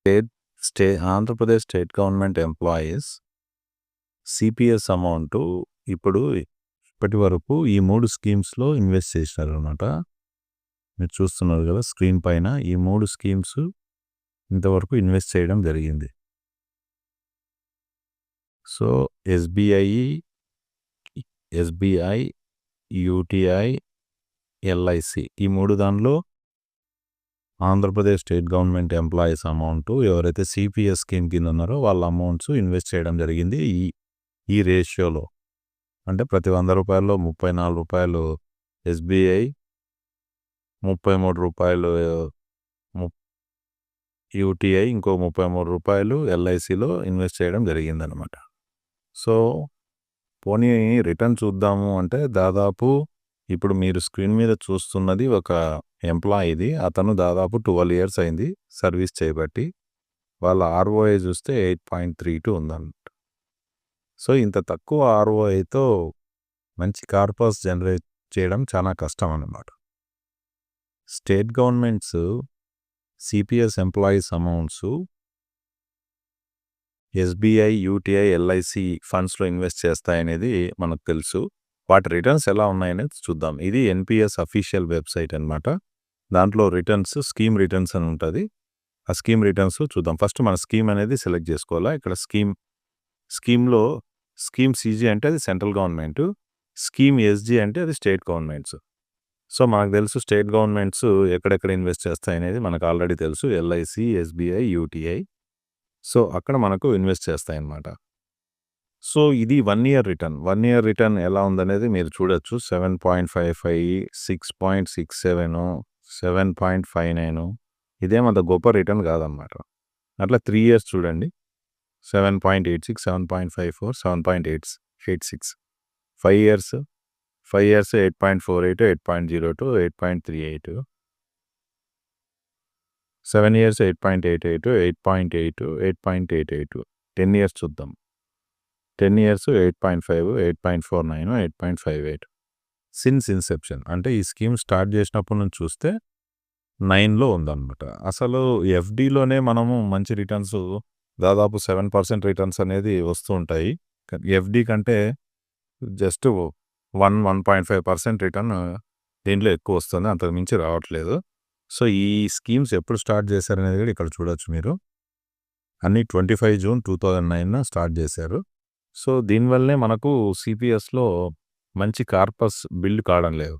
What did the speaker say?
State Andhra Pradesh state government employees CPS amount ఇప్పటి వరకు ఈ 3 స్కీమ్స్‌లో ఇన్వెస్ట్ చేశారనమాట. మీరు చూస్తున్నారు కదా స్క్రీన్ పైన. ఈ 3 స్కీమ్స్ ఇంతవరకు ఇన్వెస్ట్ చేయడం జరిగింది. సో, ఎస్బీఐ, యూటీఐ, ఎల్ఐసి ఈ 3 దానిలో Andhra Pradesh state government employees amount ఎవరైతే సిపిఎస్ స్కీమ్ కింద ఉన్నారో వాళ్ళ అమౌంట్స్ ఇన్వెస్ట్ చేయడం జరిగింది. ఈ రేషియోలో అంటే ప్రతి రూ. 100 రూ. 34 ఎస్బీఐ, రూ. 33 యూటీఐ, ఇంకో రూ. 33 ఎల్ఐసిలో ఇన్వెస్ట్ చేయడం జరిగిందనమాట. సో, పోనీ రిటర్న్ చూద్దాము అంటే దాదాపు ఇప్పుడు మీరు స్క్రీన్ మీద చూస్తున్నది ఒక ఎంప్లాయీది. అతను దాదాపు 12 ఇయర్స్ అయింది సర్వీస్ చేయబట్టి. వాళ్ళ ఆర్ఓఐ చూస్తే 8.32 ఉందన్నమాట. సో, ఇంత తక్కువ ఆర్ఓఐతో మంచి కార్పస్ జనరేట్ చేయడం చాలా కష్టం అన్నమాట. State governments CPS employees amounts SBI, UTI, LIC ఫండ్స్లో ఇన్వెస్ట్ చేస్తాయనేది మనకు తెలుసు. వాటి రిటర్న్స్ ఎలా ఉన్నాయనేది చూద్దాం. ఇది ఎన్పిఎస్ అఫీషియల్ వెబ్సైట్ అనమాట. దాంట్లో రిటర్న్స్, స్కీమ్ రిటర్న్స్ అని ఉంటుంది. ఆ స్కీమ్ రిటర్న్స్ చూద్దాం. ఫస్ట్ మన స్కీమ్ అనేది సెలెక్ట్ చేసుకోవాలా. ఇక్కడ స్కీమ్లో స్కీమ్ సిజీ అంటే అది సెంట్రల్ గవర్నమెంట్, స్కీమ్ ఎస్జీ అంటే అది స్టేట్ గవర్నమెంట్స్. సో, మనకు తెలుసు స్టేట్ గవర్నమెంట్స్ ఎక్కడెక్కడ ఇన్వెస్ట్ చేస్తాయనేది మనకు ఆల్రెడీ తెలుసు. LIC, SBI, UTI. సో, అక్కడ మనకు ఇన్వెస్ట్ చేస్తాయన్నమాట. సో, ఇది 1 ఇయర్ రిటర్న్. 1 ఇయర్ రిటర్న్ ఎలా ఉందనేది మీరు చూడొచ్చు. 7.55, 6.67, 7.59 ఇదేమంత గొప్ప రిటర్న్ కాదన్నమాట. అట్లా 3 ఇయర్స్ చూడండి. 7.86, 7.54, 7.86. 5 ఇయర్స్ 8.48, 8.02, 8.38. 7 ఇయర్స్ 8.88, 8.8, 8.88. 10 ఇయర్స్ చూద్దాం. 10 ఇయర్స్ 8.5, 8.49, 8.58. సిన్స్ ఇన్సెప్షన్ అంటే ఈ స్కీమ్ స్టార్ట్ చేసినప్పటి నుంచి చూస్తే 9లో ఉందన్నమాట. అసలు ఎఫ్డీలోనే మనము మంచి రిటర్న్స్ దాదాపు 7% రిటర్న్స్ అనేది వస్తూ ఉంటాయి. ఎఫ్డీ కంటే జస్ట్ 1.5% రిటర్న్ దీంట్లో ఎక్కువ వస్తుంది. అంతకు మించి రావట్లేదు. సో, ఈ స్కీమ్స్ ఎప్పుడు స్టార్ట్ చేశారనేది కూడా ఇక్కడ చూడొచ్చు మీరు. అన్నీ 25 జూన్ 2009 స్టార్ట్ చేశారు. సో, దీనివల్లనే మనకు సిపిఎస్లో మంచి కార్పస్ బిల్డ్ కావడం లేదు.